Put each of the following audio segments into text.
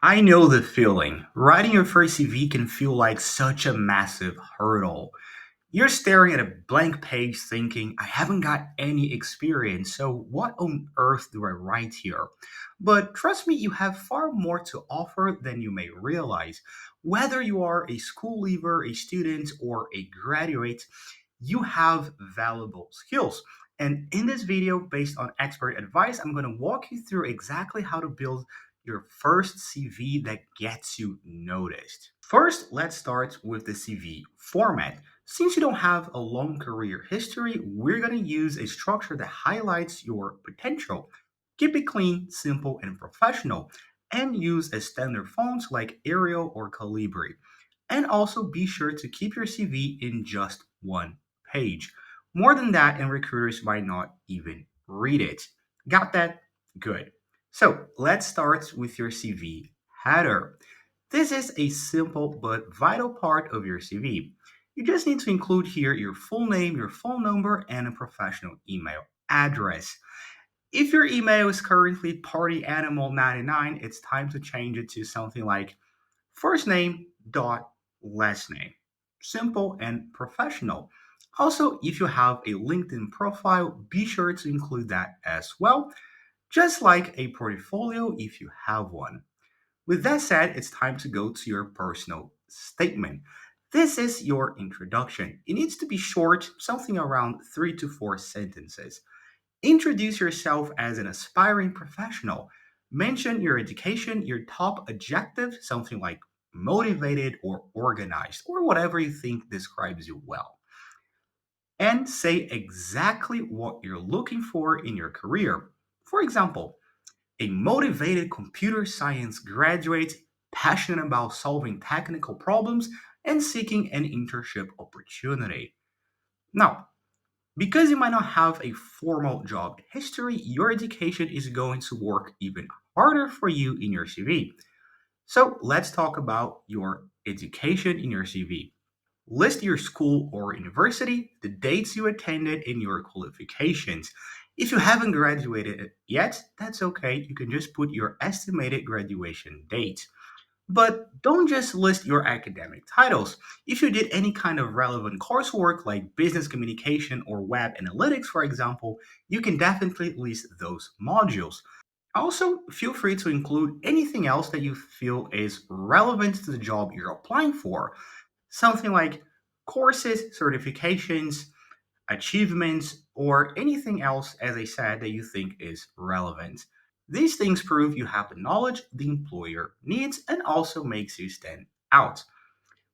I know the feeling. Writing your first CV can feel like such a massive hurdle. You're staring at a blank page thinking, I haven't got any experience, so what on earth do I write here? But trust me, you have far more to offer than you may realize. Whether you are a school leaver, a student, or a graduate, you have valuable skills. And in this video, based on expert advice, I'm going to walk you through exactly how to build your first CV that gets you noticed. First, let's start with the CV format. Since you don't have a long career history, we're going to use a structure that highlights your potential. Keep it clean, simple, and professional, and use a standard fonts like Arial or Calibri. And also be sure to keep your CV in just one page. More than that, and recruiters might not even read it. Got that? Good. So let's start with your CV header. This is a simple but vital part of your CV. You just need to include here your full name, your phone number, and a professional email address. If your email is currently partyanimal99, it's time to change it to something like first name dot last name. Simple and professional. Also, if you have a LinkedIn profile, be sure to include that as well, just like a portfolio if you have one. With that said, it's time to go to your personal statement. This is your introduction. It needs to be short, something around 3 to 4 sentences. Introduce yourself as an aspiring professional. Mention your education, your top objective, something like motivated or organized, or whatever you think describes you well. And say exactly what you're looking for in your career. For example, a motivated computer science graduate, passionate about solving technical problems and seeking an internship opportunity. Now, because you might not have a formal job history, your education is going to work even harder for you in your CV. So let's talk about your education in your CV. List your school or university, the dates you attended, and your qualifications. If you haven't graduated yet, that's okay. You can just put your estimated graduation date. But don't just list your academic titles. If you did any kind of relevant coursework like business communication or web analytics, for example, you can definitely list those modules. Also, feel free to include anything else that you feel is relevant to the job you're applying for. Something like courses, certifications, achievements, or anything else, as I said, that you think is relevant. These things prove you have the knowledge the employer needs and also makes you stand out.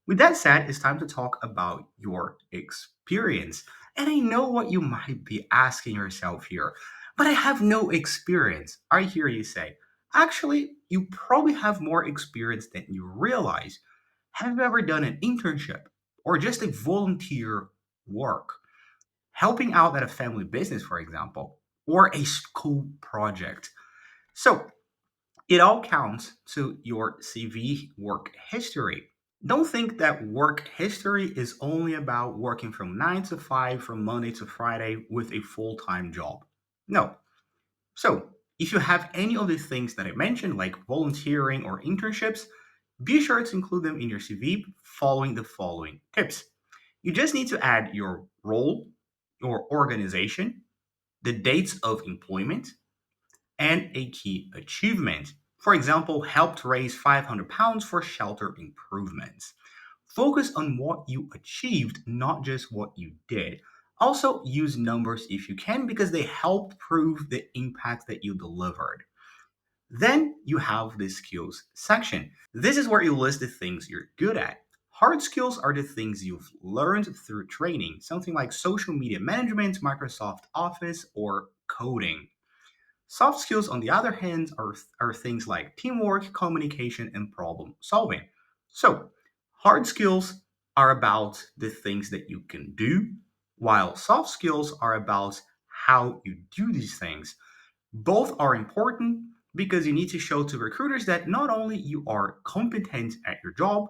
With that said, it's time to talk about your experience. And I know what you might be asking yourself here, but I have no experience. I hear you say. Actually, you probably have more experience than you realize. Have you ever done an internship or just a volunteer work? Helping out at a family business, for example, or a school project. So it all counts to your CV work history. Don't think that work history is only about working from 9 to 5 from Monday to Friday with a full time job. No. So, if you have any of the things that I mentioned, like volunteering or internships, be sure to include them in your CV following the following tips. You just need to add your role, your organization, the dates of employment, and a key achievement. For example, helped raise £500 for shelter improvements. Focus on what you achieved, not just what you did. Also, use numbers if you can because they help prove the impact that you delivered. Then you have the skills section. This is where you list the things you're good at. Hard skills are the things you've learned through training, something like social media management, Microsoft Office, or coding. Soft skills, on the other hand, are things like teamwork, communication, and problem solving. So, hard skills are about the things that you can do, while soft skills are about how you do these things. Both are important because you need to show to recruiters that not only you are competent at your job,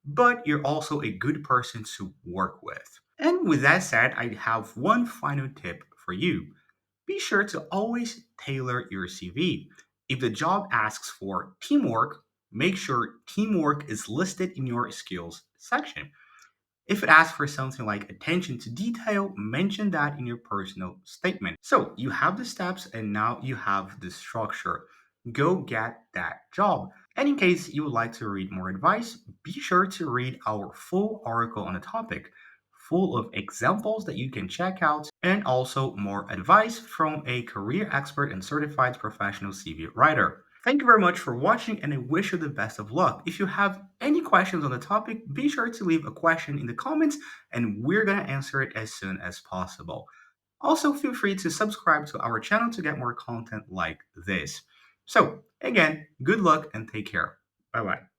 but you're also a good person to work with. And with that said, I have one final tip for you. Be sure to always tailor your CV. If the job asks for teamwork, make sure teamwork is listed in your skills section. If it asks for something like attention to detail, mention that in your personal statement. So you have the steps and now you have the structure. Go get that job. And in case you would like to read more advice, be sure to read our full article on the topic, full of examples that you can check out, and also more advice from a career expert and certified professional CV writer. Thank you very much for watching, and I wish you the best of luck. If you have any questions on the topic, be sure to leave a question in the comments, and we're going to answer it as soon as possible. Also, feel free to subscribe to our channel to get more content like this. So, again, good luck and take care. Bye bye.